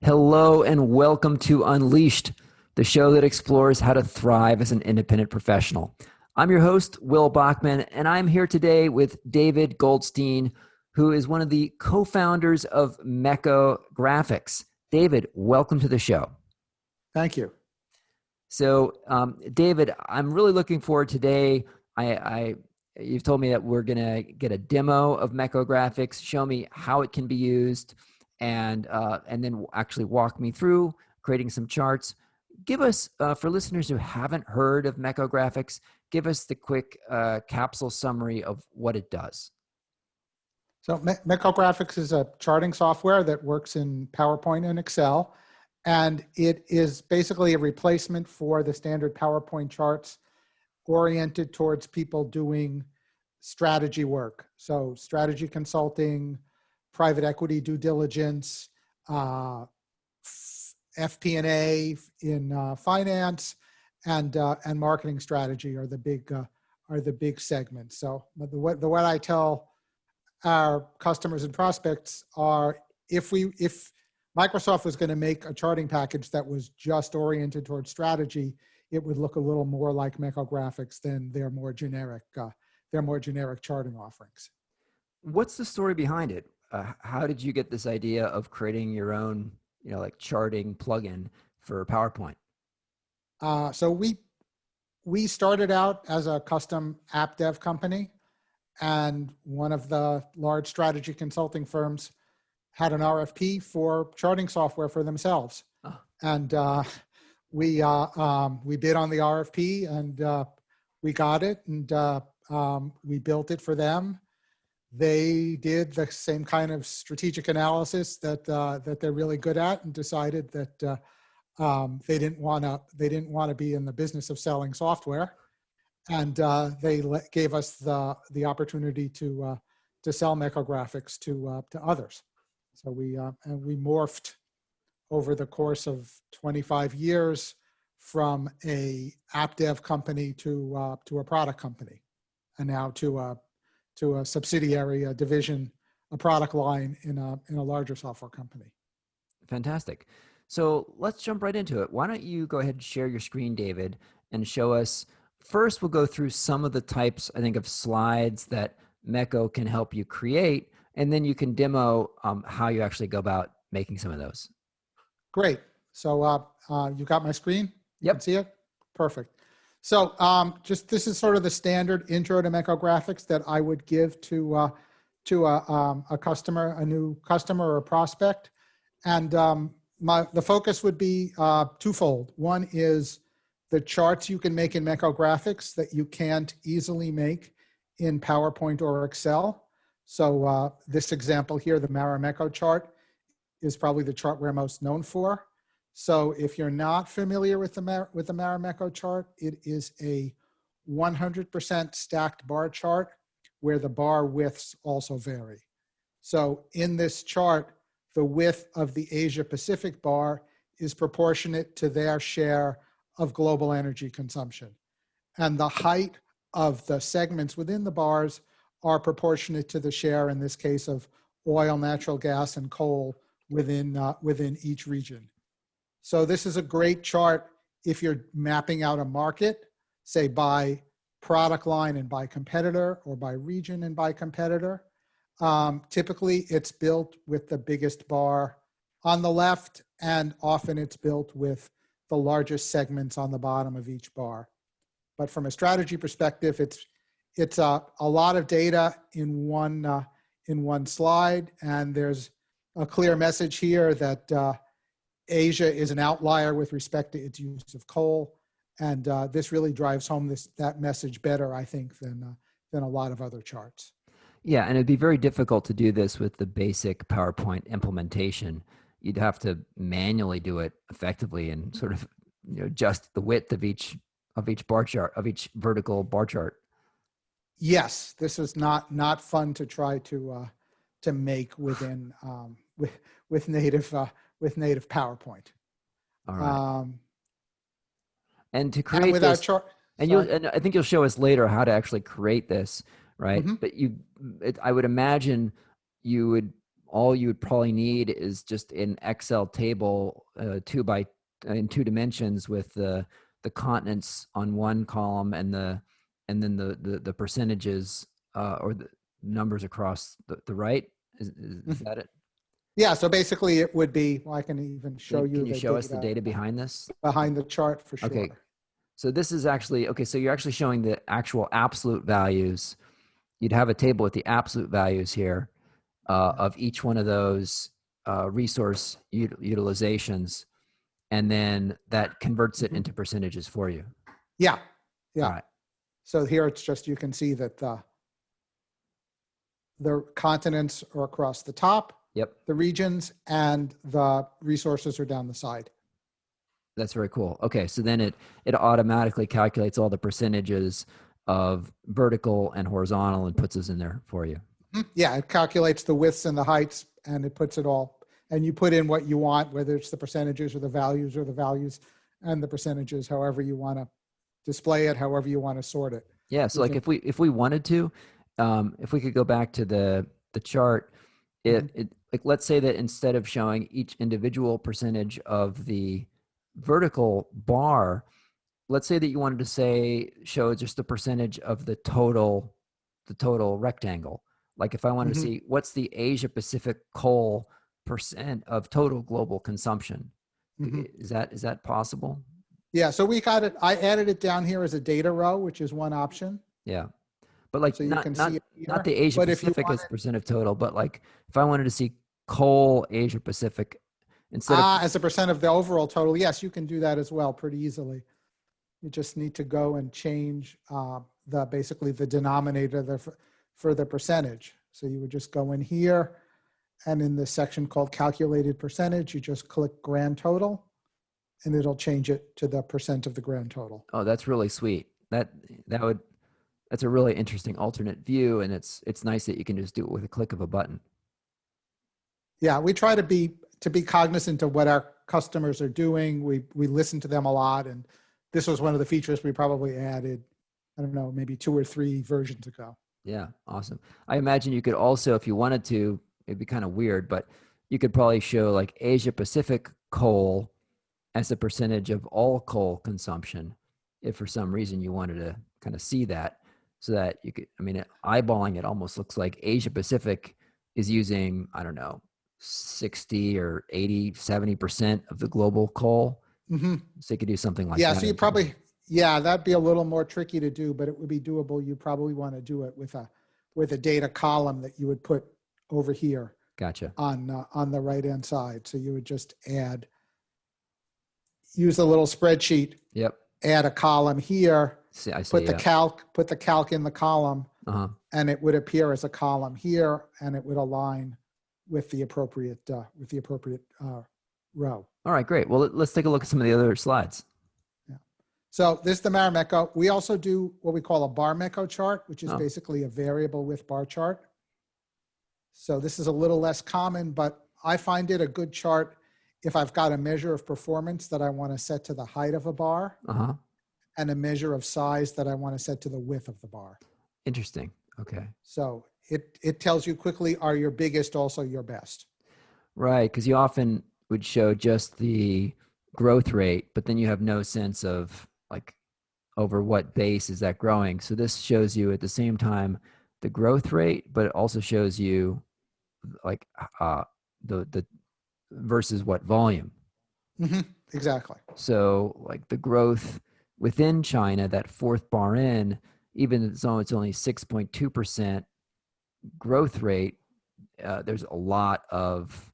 Hello and welcome to Unleashed, the show that explores how to thrive as an independent professional. I'm your host, Will Bachman, and I'm here today with David Goldstein, who is one of the co-founders of Mekko Graphics. David, welcome to the show. Thank you. So, David, I'm really looking forward today. You've told me that we're going to get a demo of Mekko Graphics, show me how it can be used, and then actually walk me through creating some charts. Give us, for listeners who haven't heard of Mekko Graphics, give us the quick capsule summary of what it does. So Mekko Graphics is a charting software that works in PowerPoint and Excel, and it is basically a replacement for the standard PowerPoint charts oriented towards people doing strategy work. So strategy consulting, private equity due diligence, FP&A in finance, and marketing strategy are the big segments. So the way I tell our customers and prospects are, if Microsoft was going to make a charting package that was just oriented towards strategy, it would look a little more like Mekko Graphics than their more generic charting offerings. What's the story behind it? How did you get this idea of creating your own, like charting plugin for PowerPoint? So we started out as a custom app dev company, and one of the large strategy consulting firms had an RFP for charting software for themselves. Oh. And we bid on the RFP, and we got it, and we built it for them. They did the same kind of strategic analysis that they're really good at, and decided that they didn't want to be in the business of selling software, and they gave us the opportunity to sell Mekko Graphics to others. So we morphed over the course of 25 years from a app dev company to a product company, and now to a subsidiary, a division, a product line in a larger software company. Fantastic. So let's jump right into it. Why don't you go ahead and share your screen, David, and show us. First, we'll go through some of the types, I think, of slides that Mekko can help you create, and then you can demo how you actually go about making some of those. Great. So you got my screen? Yep. You can see it? Perfect. So this is sort of the standard intro to Mekko Graphics that I would give to a customer, a new customer or a prospect. And the focus would be twofold. One is the charts you can make in Mekko Graphics that you can't easily make in PowerPoint or Excel. So this example here, the Mekko chart, is probably the chart we're most known for. So if you're not familiar with the Mekko chart, it is a 100% stacked bar chart where the bar widths also vary. So in this chart, the width of the Asia Pacific bar is proportionate to their share of global energy consumption. And the height of the segments within the bars are proportionate to the share, in this case, of oil, natural gas, and coal within each region. So this is a great chart if you're mapping out a market, say by product line and by competitor, or by region and by competitor. Typically, it's built with the biggest bar on the left, and often it's built with the largest segments on the bottom of each bar. But from a strategy perspective, it's a lot of data in one slide, and there's a clear message here that Asia is an outlier with respect to its use of coal, and this really drives home that message better, I think, than a lot of other charts. Yeah, and it'd be very difficult to do this with the basic PowerPoint implementation. You'd have to manually do it effectively and sort of adjust the width of each bar chart, of each vertical bar chart. Yes, this is not fun to try to make within with native PowerPoint. All right. And to create and without this, chart, and I think you'll show us later how to actually create this, right? Mm-hmm. But I would imagine you would all you would probably need is just an Excel table, in 2 dimensions with the continents on one column and then the percentages or the numbers across the right. Is that it? Yeah, so basically it would be, well, I can even show you Can you the show us the data data behind this? behind the chart for Okay. sure. So this is actually, okay, so you're actually showing the actual absolute values. You'd have a table with the absolute values here of each one of those resource utilizations, and then that converts it into percentages for you. Yeah, yeah. All right. So here it's just, you can see that the continents are across the top, Yep. the regions, and the resources are down the side. That's very cool. Okay, so then it automatically calculates all the percentages of vertical and horizontal and puts us in there for you. Yeah, it calculates the widths and the heights, and it puts it all, and you put in what you want, whether it's the percentages or the values and the percentages, however you want to display it, however you want to sort it. Yeah, so like if we wanted to, if we could go back to the chart, like let's say that instead of showing each individual percentage of the vertical bar, let's say that you wanted to show just the percentage of the total rectangle. Like if I wanted to see what's the Asia Pacific coal percent of total global consumption, is that possible? Yeah, so we got it. I added it down here as a data row, which is one option. Yeah, but like So you can see it here. not the Asia Pacific as percent of total, but like if I wanted to see coal Asia Pacific instead of as a percent of the overall total, yes, you can do that as well pretty easily. You just need to go and change basically the denominator for the percentage. So you would just go in here, and in this section called calculated percentage, you just click grand total, and it'll change it to the percent of the grand total. Oh, that's really sweet. That's a really interesting alternate view, and it's nice that you can just do it with a click of a button. Yeah, we try to be cognizant of what our customers are doing. We listen to them a lot, and this was one of the features we probably added, I don't know, maybe 2 or 3 versions ago. Yeah, awesome. I imagine you could also, if you wanted to, it'd be kind of weird, but you could probably show like Asia Pacific coal as a percentage of all coal consumption, if for some reason you wanted to kind of see that, so that you could, I mean, eyeballing it almost looks like Asia Pacific is using, I don't know, 60 or 80, 70% of the global coal. So you could do something like that. Yeah, so you probably, that'd be a little more tricky to do, but it would be doable. You probably want to do it with a data column that you would put over here. Gotcha. On the right-hand side. So you would just use a little spreadsheet. Yep. Add a column here. Put the calc in the column, and it would appear as a column here, and it would align with the appropriate row. All right, great. Well, let's take a look at some of the other slides. Yeah. So this is the Mekko. We also do what we call a bar Mekko chart, which is basically a variable width bar chart. So this is a little less common, but I find it a good chart if I've got a measure of performance that I want to set to the height of a bar, and a measure of size that I want to set to the width of the bar. Interesting. Okay. So it tells you quickly, are your biggest also your best? Right, because you often would show just the growth rate, but then you have no sense of like over what base is that growing. So this shows you at the same time the growth rate, but it also shows you like the versus what volume. Exactly. So like the growth within China, that fourth bar in, even though it's only 6.2% growth rate, there's a lot of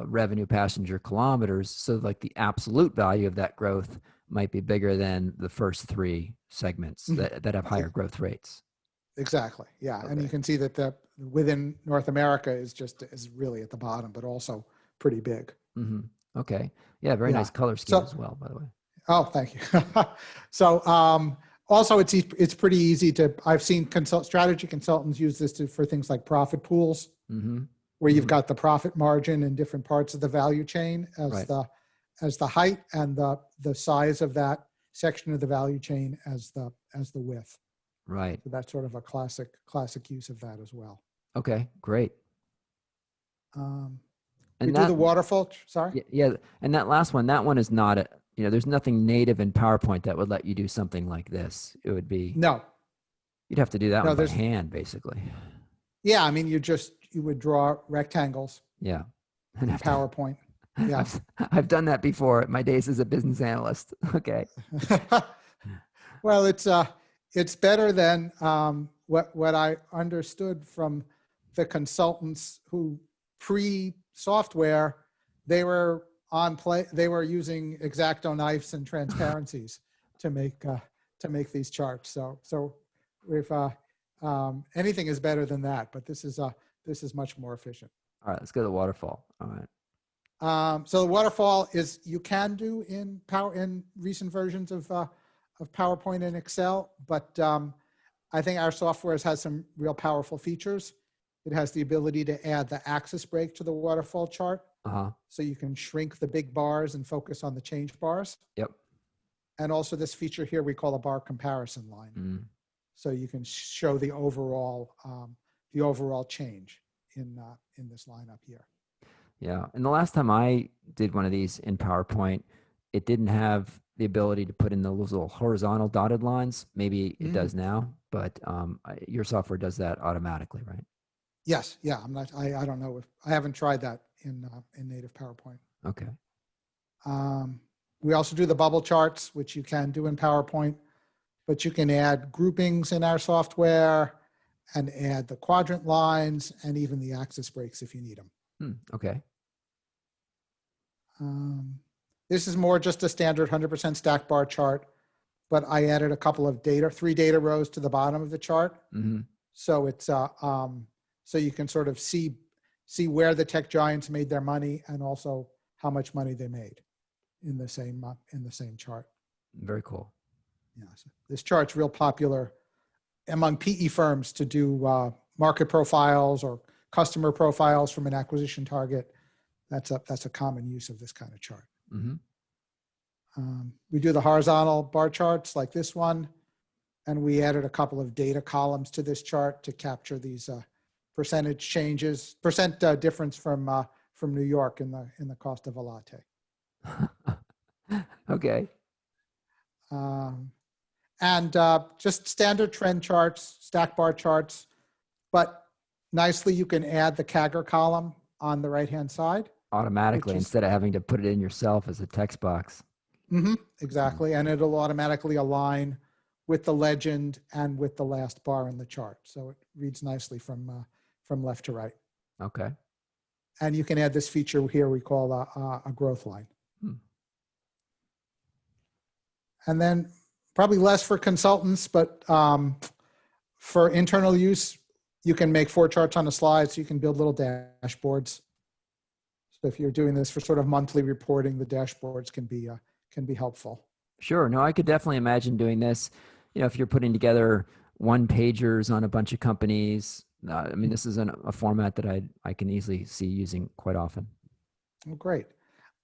revenue passenger kilometers. So like the absolute value of that growth might be bigger than the first 3 segments that have higher growth rates. Exactly. Yeah. Okay. And you can see that the within North America is really at the bottom, but also pretty big. Okay. Yeah. Very nice color scheme as well, by the way. Oh, thank you. So also it's pretty easy I've seen strategy consultants use this for things like profit pools, where you've got the profit margin in different parts of the value chain as the height, and the size of that section of the value chain as the width. Right. So that's sort of a classic use of that as well. Okay, great. We And do the that, waterfall. Sorry. yeah, and that last one, that one is not a, there's nothing native in PowerPoint that would let you do something like this. It would be, No, you'd have to do that no, one by there's, hand, basically. yeah, I mean, you would draw rectangles Yeah. And in PowerPoint. Yeah. I've done that before at my days as a business analyst. Okay. Well, it's better than what I understood from the consultants who pre-software, they were they were using X-Acto knives and transparencies to make these charts. So if anything is better than that, but this is much more efficient. All right, let's go to the waterfall. All right. So the waterfall is you can do in recent versions of PowerPoint and Excel, but I think our software has some real powerful features. It has the ability to add the axis break to the waterfall chart, so you can shrink the big bars and focus on the change bars. Yep. And also this feature here we call a bar comparison line, so you can show the overall change in this lineup here. Yeah. And the last time I did one of these in PowerPoint, it didn't have the ability to put in those little horizontal dotted lines. Maybe it does now, but your software does that automatically, right? Yes. Yeah. I don't know if I haven't tried that in native PowerPoint. Okay. We also do the bubble charts, which you can do in PowerPoint, but you can add groupings in our software and add the quadrant lines and even the axis breaks if you need them. Okay. This is more just a standard 100% stack bar chart, but I added a couple of three data rows to the bottom of the chart. So it's so you can sort of see where the tech giants made their money and also how much money they made in the same chart. Very cool. Yeah, so this chart's real popular among PE firms to do market profiles or customer profiles from an acquisition target. That's a common use of this kind of chart. We do the horizontal bar charts like this one, and we added a couple of data columns to this chart to capture these percentage changes, percent difference from New York in the cost of a latte. Okay. And just standard trend charts, stack bar charts, but nicely you can add the Kagger column on the right-hand side. Automatically instead of having to put it in yourself as a text box. Exactly. And it'll automatically align with the legend and with the last bar in the chart. So it reads nicely from left to right. Okay. And you can add this feature here we call a growth line. And then probably less for consultants, but for internal use, you can make 4 charts on a slide, so you can build little dashboards. So if you're doing this for sort of monthly reporting, the dashboards can be helpful. Sure. No, I could definitely imagine doing this. If you're putting together one pagers on a bunch of companies, I mean, this is a format that I can easily see using quite often. Oh, great.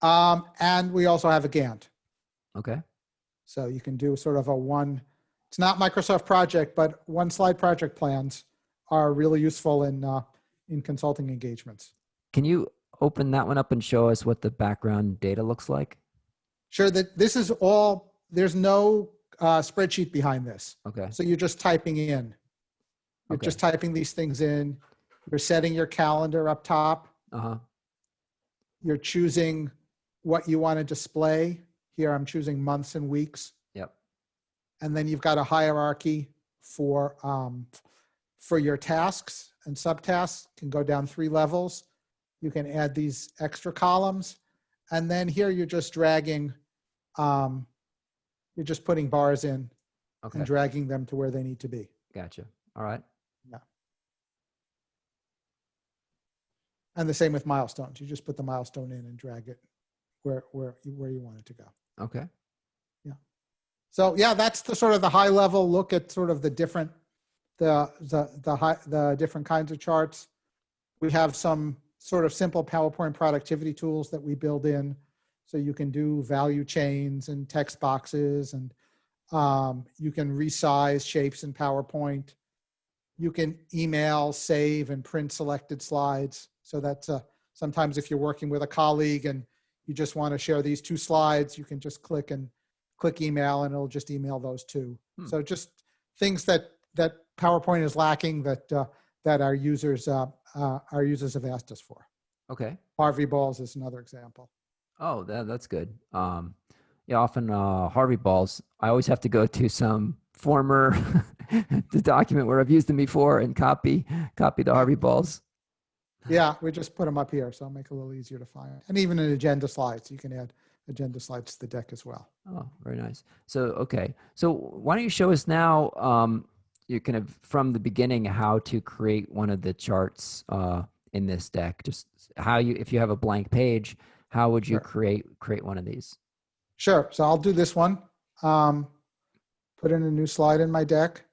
And we also have a Gantt. Okay. So you can do sort of it's not Microsoft Project, but one slide project plans are really useful in consulting engagements. Can you open that one up and show us what the background data looks like? Sure. This is all, there's no spreadsheet behind this. Okay. So you're just typing in. You're just typing these things in. You're setting your calendar up top. You're choosing what you want to display. Here I'm choosing months and weeks. Yep. And then you've got a hierarchy for your tasks and subtasks. Can go down 3 levels. You can add these extra columns. And then here you're just dragging, you're just putting bars in and dragging them to where they need to be. Gotcha. All right. Yeah. And the same with milestones. You just put the milestone in and drag it where you want it to go. Okay. Yeah. So yeah, that's the sort of the high level look at sort of the different different kinds of charts. We have some sort of simple PowerPoint productivity tools that we build in, so you can do value chains and text boxes, and you can resize shapes in PowerPoint. You can email, save, and print selected slides. So that's Sometimes if you're working with a colleague and you just want to share these 2 slides, you can just click email and it'll just email those 2. So just things that PowerPoint is lacking that our users have asked us for. Okay. Harvey balls is another example. Oh, that's good. Yeah, often Harvey balls, I always have to go to some former the document where I've used them before and copy the Harvey balls. Yeah, we just put them up here, so it'll make it a little easier to find. And even in agenda slides, you can add agenda slides to the deck as well. Oh, very nice. So, okay. So why don't you show us now, you kind of from the beginning, how to create one of the charts in this deck, just how if you have a blank page, how would you create one of these? Sure. So I'll do this one. Put in a new slide in my deck.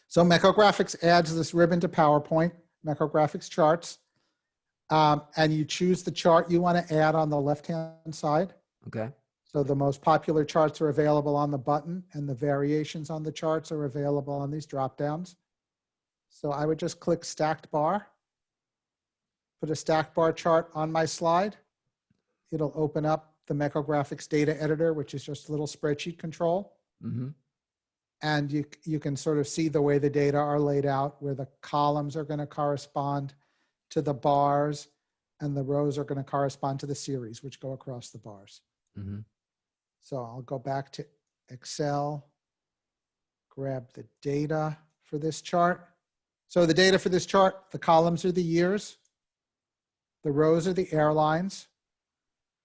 So Mekko Graphics adds this ribbon to PowerPoint, Mekko Graphics charts. And you choose the chart you want to add on the left-hand side. Okay. So the most popular charts are available on the button, and the variations on the charts are available on these drop-downs. So I would just click stacked bar, put a stacked bar chart on my slide. It'll open up the Mekko Graphics data editor, which is just a little spreadsheet control. Mm-hmm. And you can sort of see the way the data are laid out, where the columns are going to correspond to the bars and the rows are going to correspond to the series, which go across the bars. Mm-hmm. So I'll go back to Excel, grab the data for this chart. So the data for this chart, the columns are the years, the rows are the airlines,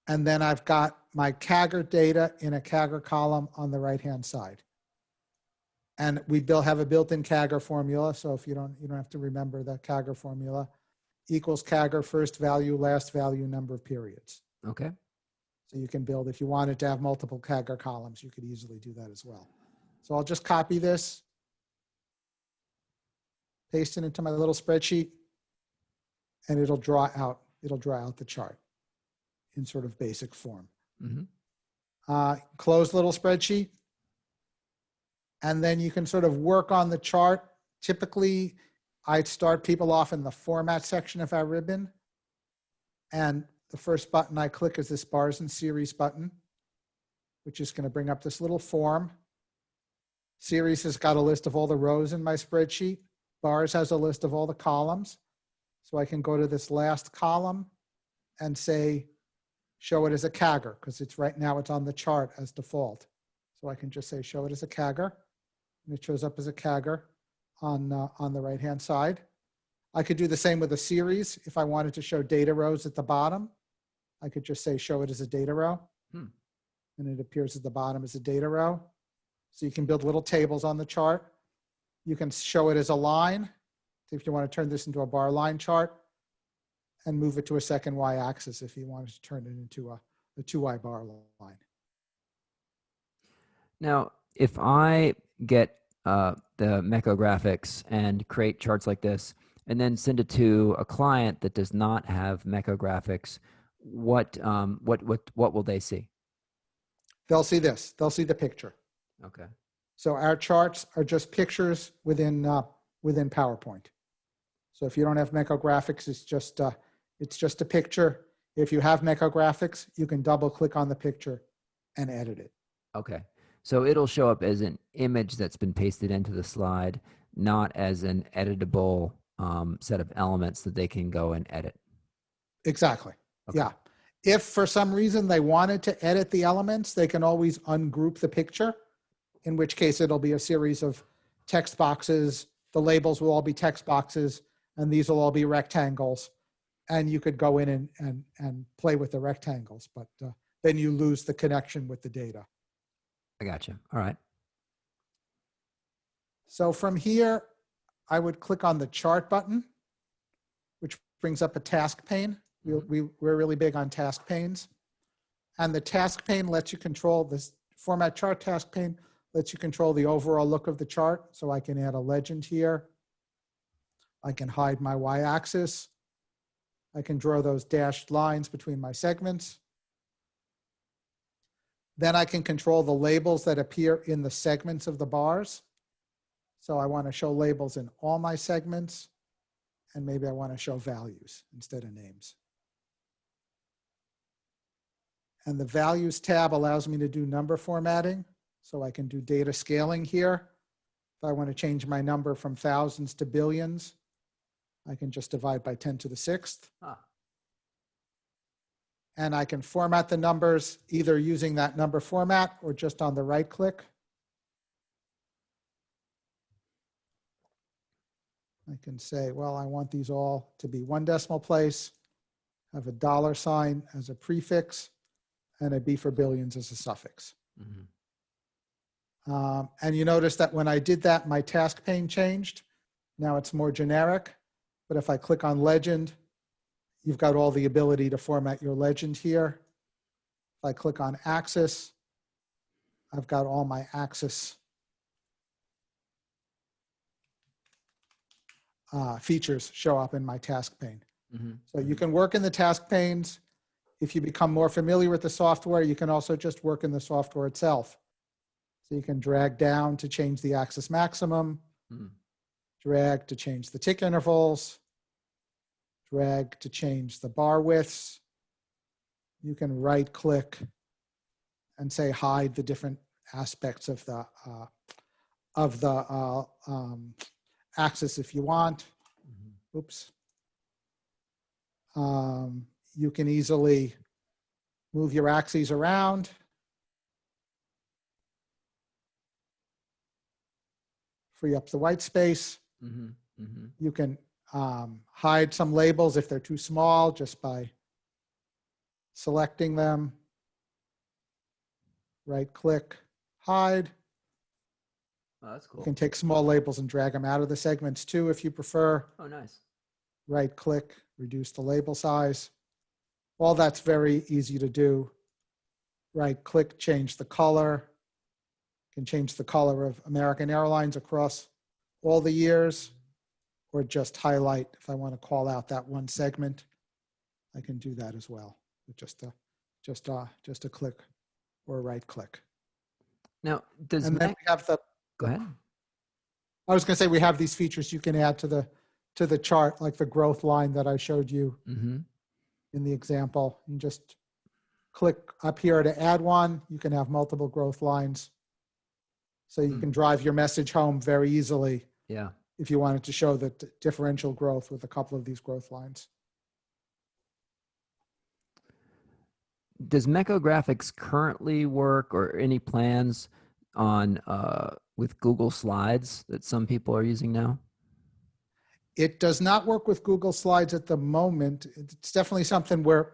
and then I've got my Kagger data in a Kagger column on the right-hand side. And we have a built-in Kagger formula, so if you don't have to remember the Kagger formula, equals Kagger first value, last value, number of periods. Okay. So you can build, if you wanted to have multiple Kagger columns, you could easily do that as well. So I'll just copy this, paste it into my little spreadsheet, and it'll draw out the chart in sort of basic form. Mm-hmm. Close little spreadsheet. And then you can sort of work on the chart. Typically, I'd start people off in the format section of our ribbon. And the first button I click is this bars and series button, which is going to bring up this little form. Series has got a list of all the rows in my spreadsheet. Bars has a list of all the columns. So I can go to this last column and say, show it as a Kagger, because right now it's on the chart as default. So I can just say, show it as a Kagger, and it shows up as a Kagger on the right-hand side. I could do the same with a series. If I wanted to show data rows at the bottom, I could just say, show it as a data row. And it appears at the bottom as a data row. So you can build little tables on the chart. You can show it as a line. If you want to turn this into a bar line chart, and move it to a second y-axis if you wanted to turn it into a 2y bar line. Now, if I get the Mekko Graphics and create charts like this, and then send it to a client that does not have Mekko Graphics, what will they see? They'll see this. They'll see the picture. Okay. So our charts are just pictures within PowerPoint. So if you don't have Mekko Graphics, it's just a picture. If you have Mekko Graphics, you can double click on the picture and edit it. Okay. So it'll show up as an image that's been pasted into the slide, not as an editable set of elements that they can go and edit. Exactly. Okay. Yeah. If for some reason they wanted to edit the elements, they can always ungroup the picture, in which case it'll be a series of text boxes. The labels will all be text boxes, and these will all be rectangles. And you could go in and play with the rectangles, but then you lose the connection with the data. I gotcha. All right. So from here, I would click on the chart button, which brings up a task pane. We're really big on task panes. And the task pane lets you control this format chart task pane, lets you control the overall look of the chart. So I can add a legend here. I can hide my y-axis. I can draw those dashed lines between my segments. Then I can control the labels that appear in the segments of the bars. So I want to show labels in all my segments and maybe I want to show values instead of names. And the values tab allows me to do number formatting. So I can do data scaling here. If I want to change my number from thousands to billions, I can just divide by 10 to the sixth. And I can format the numbers either using that number format or just on the right click. I can say, well, I want these all to be 1 decimal place, have a $sign as a prefix, and a B for billions as a suffix. Mm-hmm. And you notice that when I did that, my task pane changed. Now it's more generic. But if I click on legend, you've got all the ability to format your legend here. If I click on axis, I've got all my axis features show up in my task pane. Mm-hmm. So you can work in the task panes. If you become more familiar with the software, you can also just work in the software itself. So you can drag down to change the axis maximum, drag to change the tick intervals, drag to change the bar widths. You can right click and say hide the different aspects of the axis if you want. Mm-hmm. Oops. You can easily move your axes around. Free up the white space. Mm-hmm. Mm-hmm. You can hide some labels if they're too small just by selecting them. Right click, hide. Oh, that's cool. You can take small labels and drag them out of the segments too if you prefer. Oh, nice. Right click, reduce the label size. All that's very easy to do. Right click, change the color. You can change the color of American Airlines across all the years, or just highlight. If I want to call out that one segment, I can do that as well with just a click or a right click. Now, does and then we have the. Go ahead. I was going to say we have these features you can add to the chart, like the growth line that I showed you in the example. You just click up here to add one. You can have multiple growth lines, so you can drive your message home very easily. Yeah. If you wanted to show the differential growth with a couple of these growth lines. Does Mekko Graphics currently work, or any plans on with Google Slides that some people are using now? It does not work with Google Slides at the moment. It's definitely something we're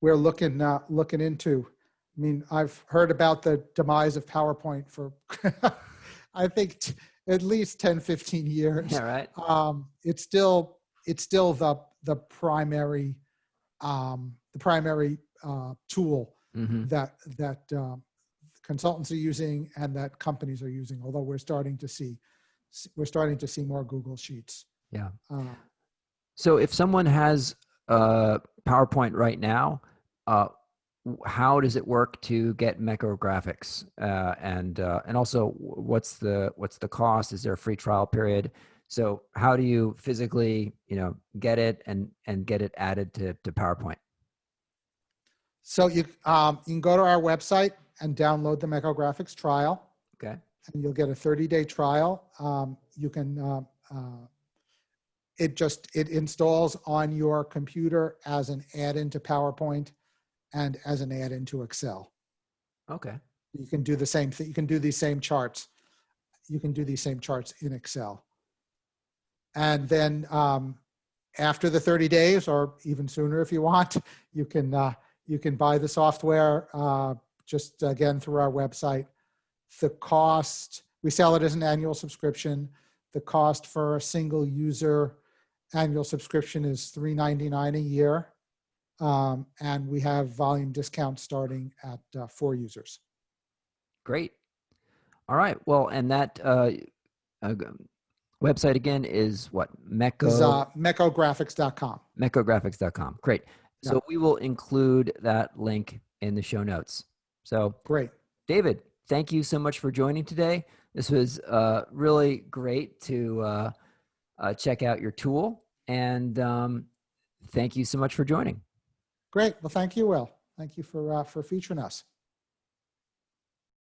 looking into. I mean, I've heard about the demise of PowerPoint for I think at least 10, 15 years. Yeah, right. It's still the primary tool that consultants are using and that companies are using. Although we're starting to see more Google Sheets. Yeah. So if someone has PowerPoint right now, how does it work to get Mekko Graphics? And also, what's the cost? Is there a free trial period? So how do you physically, get it and get it added to PowerPoint? So you can go to our website and download the Mekko Graphics trial. Okay. And you'll get a 30-day trial. You can it installs on your computer as an add-in to PowerPoint and as an add-in to Excel. Okay. You can do the same thing. You can do these same charts. You can do these same charts in Excel. And then after the 30 days, or even sooner if you want, you can buy the software just again through our website. The cost, we sell it as an annual subscription. The cost for a single user annual subscription is $3.99 a year. And we have volume discounts starting at 4 users. Great. All right. Well, and that website again is what? MekkoGraphics.com. MekkoGraphics.com. Great. So Yeah. we will include that link in the show notes. So great. David, thank you so much for joining today. This was really great to check out your tool. And thank you so much for joining. Great. Well, thank you, Will. Thank you for featuring us.